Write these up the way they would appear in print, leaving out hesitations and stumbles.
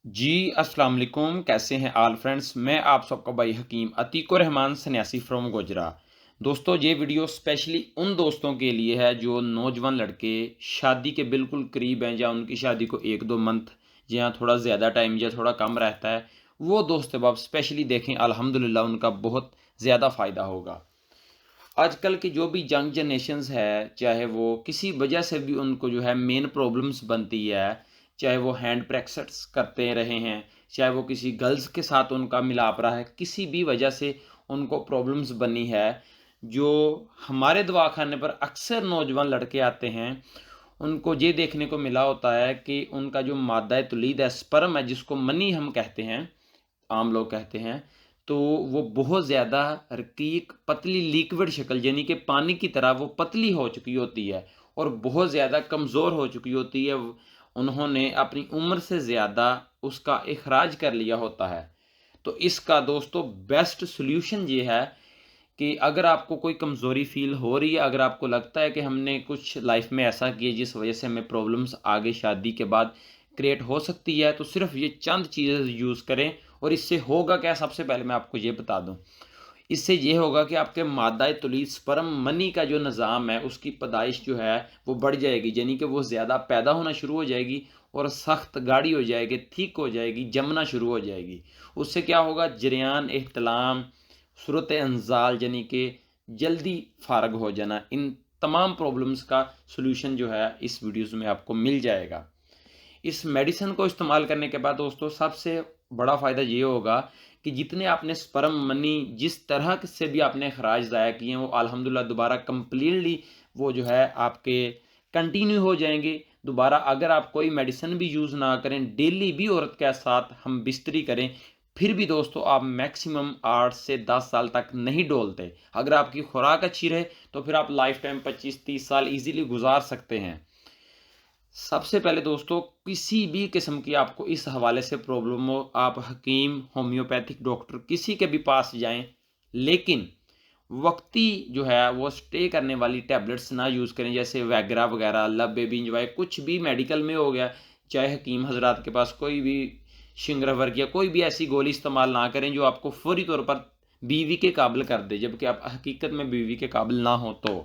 जी, अस्सलाम वालेकुम। कैसे हैं ऑल फ्रेंड्स? मैं आप सबका भाई हकीम अतीकुर रहमान सन्यासी फ्रॉम गुजरा। दोस्तों, ये वीडियो स्पेशली उन दोस्तों के लिए है जो नौजवान लड़के शादी के बिल्कुल करीब हैं या उनकी शादी को 1-2 मंथ या थोड़ा ज़्यादा टाइम या थोड़ा कम रहता है। वो दोस्त अब आप स्पेशली देखें, अल्हम्दुलिल्लाह उनका बहुत ज़्यादा फ़ायदा होगा। आजकल की जो भी यंग जनरेशन्स है, चाहे वो किसी वजह से भी उनको जो है मेन प्रॉब्लम्स बनती है, चाहे वो हैंड प्रेक्सेस करते रहे हैं, चाहे वो किसी गर्ल्स के साथ उनका मिलाप रहा है, किसी भी वजह से उनको प्रॉब्लम्स बनी है, जो हमारे दवाखाने पर अक्सर नौजवान लड़के आते हैं, उनको ये देखने को मिला होता है कि उनका जो मादा तुलीद है, स्पर्म है, जिसको मनी हम कहते हैं, आम लोग कहते हैं, तो वो बहुत ज़्यादा रकीक पतली लिक्विड शक्ल यानी कि पानी की तरह वो पतली हो चुकी होती है और बहुत ज़्यादा कमज़ोर हो चुकी होती है। उन्होंने अपनी उम्र से ज़्यादा उसका इखराज कर लिया होता है। तो इसका दोस्तों बेस्ट सॉल्यूशन ये है कि अगर आपको कोई कमज़ोरी फ़ील हो रही है, अगर आपको लगता है कि हमने कुछ लाइफ़ में ऐसा किया जिस वज़ह से हमें प्रॉब्लम्स आगे शादी के बाद क्रिएट हो सकती है, तो सिर्फ़ ये चंद चीज़ें यूज़ करें। और इससे होगा क्या, सबसे पहले मैं आपको ये बता दूँ। इससे ये होगा कि आपके मादा तुलीद स्पर्म मनी का जो निज़ाम है, उसकी पैदाइश जो है वो बढ़ जाएगी, यानी कि वो ज़्यादा पैदा होना शुरू हो जाएगी और सख्त गाढ़ी हो जाएगी, थिक हो जाएगी, जमना शुरू हो जाएगी। उससे क्या होगा, जरियान, एहतलाम, सूरत इंज़ाल यानी कि जल्दी फ़ारग हो जाना, इन तमाम प्रॉब्लम्स का सॉल्यूशन जो है इस वीडियोज़ में आपको मिल जाएगा। इस मेडिसिन को इस्तेमाल करने के बाद दोस्तों सबसे बड़ा फ़ायदा ये होगा कि जितने आपने स्पर्म मनी जिस तरह से भी आपने खराज ज़ाया किए हैं, वो अल्हम्दुलिल्लाह दोबारा कंप्लीटली वो जो है आपके कंटिन्यू हो जाएंगे। दोबारा अगर आप कोई मेडिसिन भी यूज़ ना करें, डेली भी औरत के साथ हम बिस्तरी करें, फिर भी दोस्तों आप मैक्सिमम 8 से 10 साल तक नहीं डोलते। अगर आपकी खुराक अच्छी रहे तो फिर आप लाइफ टाइम 25-30 साल इजीली गुजार सकते हैं। सबसे पहले दोस्तों, किसी भी किस्म की आपको इस हवाले से प्रॉब्लम हो, आप हकीम, होम्योपैथिक डॉक्टर किसी के भी पास जाएं, लेकिन वक्ती जो है वो स्टे करने वाली टैबलेट्स ना यूज़ करें, जैसे वैगरा वगैरह, लव बेबी इंजॉय, कुछ भी मेडिकल में हो गया, चाहे हकीम हजरात के पास कोई भी शिंगरावर्ग या कोई भी ऐसी गोली इस्तेमाल ना करें जो आपको फौरी तौर पर बीवी के काबिल कर दे, जबकि आप हकीकत में बीवी के काबिल ना हो। तो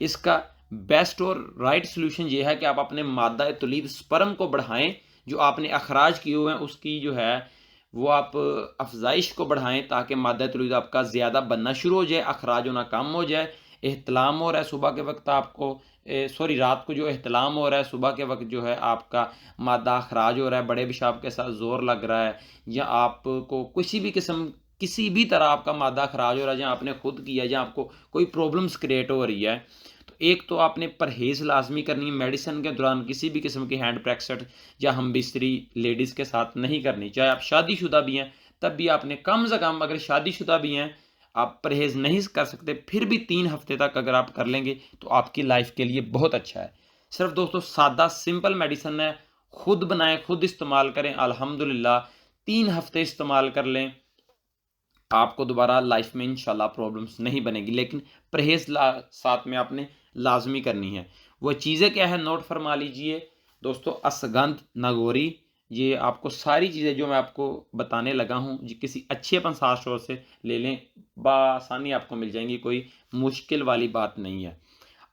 इसका बेस्ट और राइट सॉल्यूशन ये है कि आप अपने मादा तुलीद स्पर्म को बढ़ाएं, जो आपने अखराज किए हुए हैं उसकी जो है वो आप अफजाइश को बढ़ाएं, ताकि मादा तुलीद आपका ज़्यादा बनना शुरू हो जाए, अखराज होना कम हो जाए। एहतलाम हो रहा है सुबह के वक्त आपको, सॉरी रात को जो एहतलाम हो रहा है, सुबह के वक्त जो है आपका मादा अखराज हो रहा है, बड़े पेशाब के साथ ज़ोर लग रहा है, या आपको किसी भी किस्म किसी भी तरह आपका मादा खराज हो रहा है, जहाँ आपने खुद किया है, जहाँ आपको कोई प्रॉब्लम्स क्रिएट हो रही है, तो एक तो आपने परहेज़ लाजमी करनी है। मेडिसिन के दौरान किसी भी किस्म की हैंड प्रैक्टिस या हम बिस्तरी लेडीज़ के साथ नहीं करनी, चाहे आप शादीशुदा भी हैं तब भी आपने कम से कम, अगर शादीशुदा भी हैं आप परहेज़ नहीं कर सकते, फिर भी 3 हफ्ते तक अगर आप कर लेंगे तो आपकी लाइफ के लिए बहुत अच्छा है। सिर्फ दोस्तों सादा सिंपल मेडिसिन है, खुद बनाएं, खुद इस्तेमाल करें, अल्हम्दुलिल्लाह 3 हफ्ते इस्तेमाल कर लें, आपको दोबारा लाइफ में इंशाल्लाह प्रॉब्लम्स नहीं बनेगी। लेकिन परहेज साथ में आपने लाजमी करनी है। वो चीज़ें क्या है, नोट फरमा लीजिए दोस्तों। अश्वगंध, नागौरी, ये आपको सारी चीज़ें जो मैं आपको बताने लगा हूँ जी किसी अच्छे पंसार स्टोर से ले लें, बआसानी आपको मिल जाएंगी, कोई मुश्किल वाली बात नहीं है।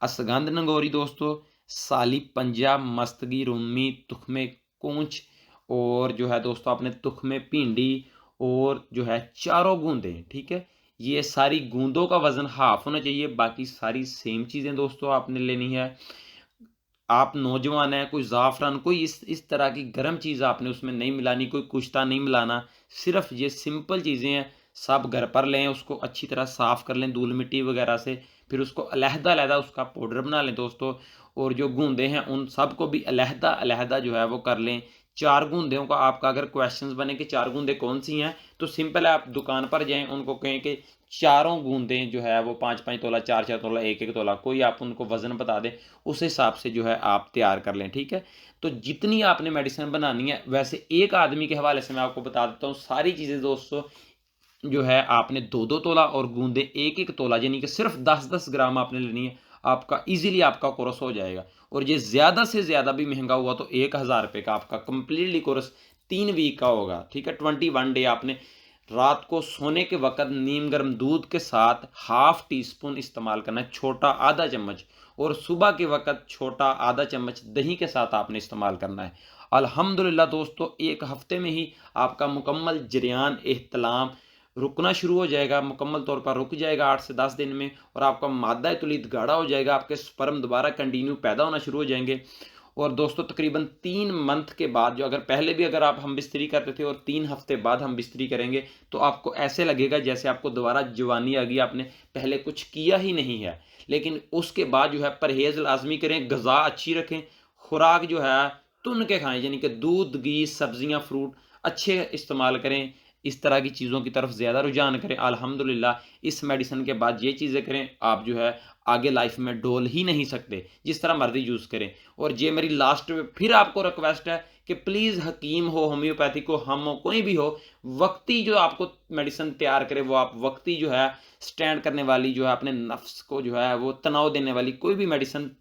अश्वगंध नगौरी दोस्तों, साली पंजा, मस्तगी, रूमी, तुखमे कूंच, और जो है दोस्तों आपने तुखमे भिंडी, और जो है चारों गूंदें, ठीक है। ये सारी गूंदों का वजन हाफ होना चाहिए, बाकी सारी सेम चीज़ें दोस्तों आपने लेनी है। आप नौजवान हैं, कोई ज़ाफ़रान, कोई इस तरह की गर्म चीज़ आपने उसमें नहीं मिलानी, कोई कुश्ता नहीं मिलाना, सिर्फ़ ये सिंपल चीज़ें हैं। सब घर पर लें, उसको अच्छी तरह साफ़ कर लें धूल मिट्टी वगैरह से, फिर उसको अलहदा-अलहदा उसका पाउडर बना लें दोस्तों, और जो गूंदें हैं उन सब को भी अलहदा-अलहदा जो है वो कर लें। 4 गूंदें का आपका अगर क्वेश्चंस बने कि 4 गूंदें कौन-सी हैं, तो सिंपल है, आप दुकान पर जाएँ, उनको कहें कि चारों गूंदें जो है वो 5-5 तोला, 4-4 तोला, 1-1 तोला, कोई आप उनको वज़न बता दें, उस हिसाब से जो है आप तैयार कर लें, ठीक है। तो जितनी आपने मेडिसिन बनानी है, वैसे एक आदमी के हवाले से मैं आपको बता देता हूँ सारी चीज़ें दोस्तों, जो है आपने 2-2 तोला और गूंदें 1-1 तोला, यानी कि सिर्फ 10-10 ग्राम आपने लेनी है, आपका इजीली आपका कोर्स हो जाएगा। और ये ज़्यादा से ज़्यादा भी महंगा हुआ तो 1000 रुपये का आपका कंप्लीटली कोर्स 3 वीक का होगा, ठीक है। 21 डे आपने रात को सोने के वक़्त नीम गर्म दूध के साथ हाफ़ टी स्पून इस्तेमाल करना है, छोटा आधा चम्मच, और सुबह के वक़्त छोटा आधा चम्मच दही के साथ आपने इस्तेमाल करना है। अल्हम्दुलिल्लाह दोस्तों, 1 हफ़्ते में ही आपका मुकम्मल जरियान एहतलाम रुकना शुरू हो जाएगा, मुकम्मल तौर पर रुक जाएगा 8 से 10 दिन में, और आपका मादा तुलीद गाढ़ा हो जाएगा, आपके स्पर्म दोबारा कंटिन्यू पैदा होना शुरू हो जाएंगे। और दोस्तों तकरीबन 3 मंथ के बाद, जो अगर पहले भी अगर आप हम बिस्तरी करते थे और 3 हफ्ते बाद हम बिस्तरी करेंगे, तो आपको ऐसे लगेगा जैसे आपको दोबारा जवानी आ गई, आपने पहले कुछ किया ही नहीं है। लेकिन उसके बाद जो है परहेज़ लाज़मी करें, ग़िज़ा अच्छी रखें, खुराक जो है तुन के खाएँ, यानी कि दूध, घी, सब्ज़ियाँ, फ्रूट अच्छे इस्तेमाल करें। इस तरह की चीज़ों की तरफ ज़्यादा रुझान करें। अल्हम्दुलिल्लाह इस मेडिसिन के बाद ये चीज़ें करें, आप जो है आगे लाइफ में डोल ही नहीं सकते, जिस तरह मर्ज़ी यूज़ करें। और ये मेरी लास्ट में फिर आपको रिक्वेस्ट है कि प्लीज़ हकीम हो, होम्योपैथिक हो, हम हो, कोई भी हो, वक़्ती जो आपको मेडिसिन तैयार करे वो आप वक़्ती जो है स्टैंड करने वाली, जो है अपने नफ्स को जो है वो तनाव देने वाली कोई भी मेडिसिन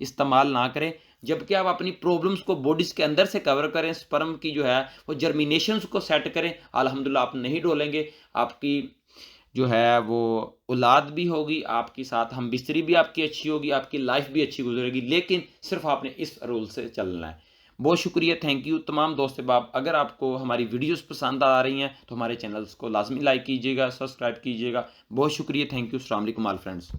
इस्तेमाल ना करें। जबकि आप अपनी प्रॉब्लम्स को बॉडीज़ के अंदर से कवर करें, स्पर्म की जो है वो जर्मिनेशंस को सेट करें, अल्हम्दुलिल्लाह आप नहीं डोलेंगे। आपकी जो है वो औलाद भी होगी, आपके साथ हम-बिस्तरी भी आपकी अच्छी होगी, आपकी लाइफ़ भी अच्छी गुज़रेगी, लेकिन सिर्फ़ आपने इस रूल से चलना है। बहुत शुक्रिया, थैंक यू तमाम दोस्त अहबाब। अगर आपको हमारी वीडियोज़ पसंद आ रही हैं, तो हमारे चैनल्स को लाज़मी लाइक कीजिएगा, सब्सक्राइब कीजिएगा। बहुत शुक्रिया, थैंक यू, अस्सलाम वालेकुम ऑल फ्रेंड्स।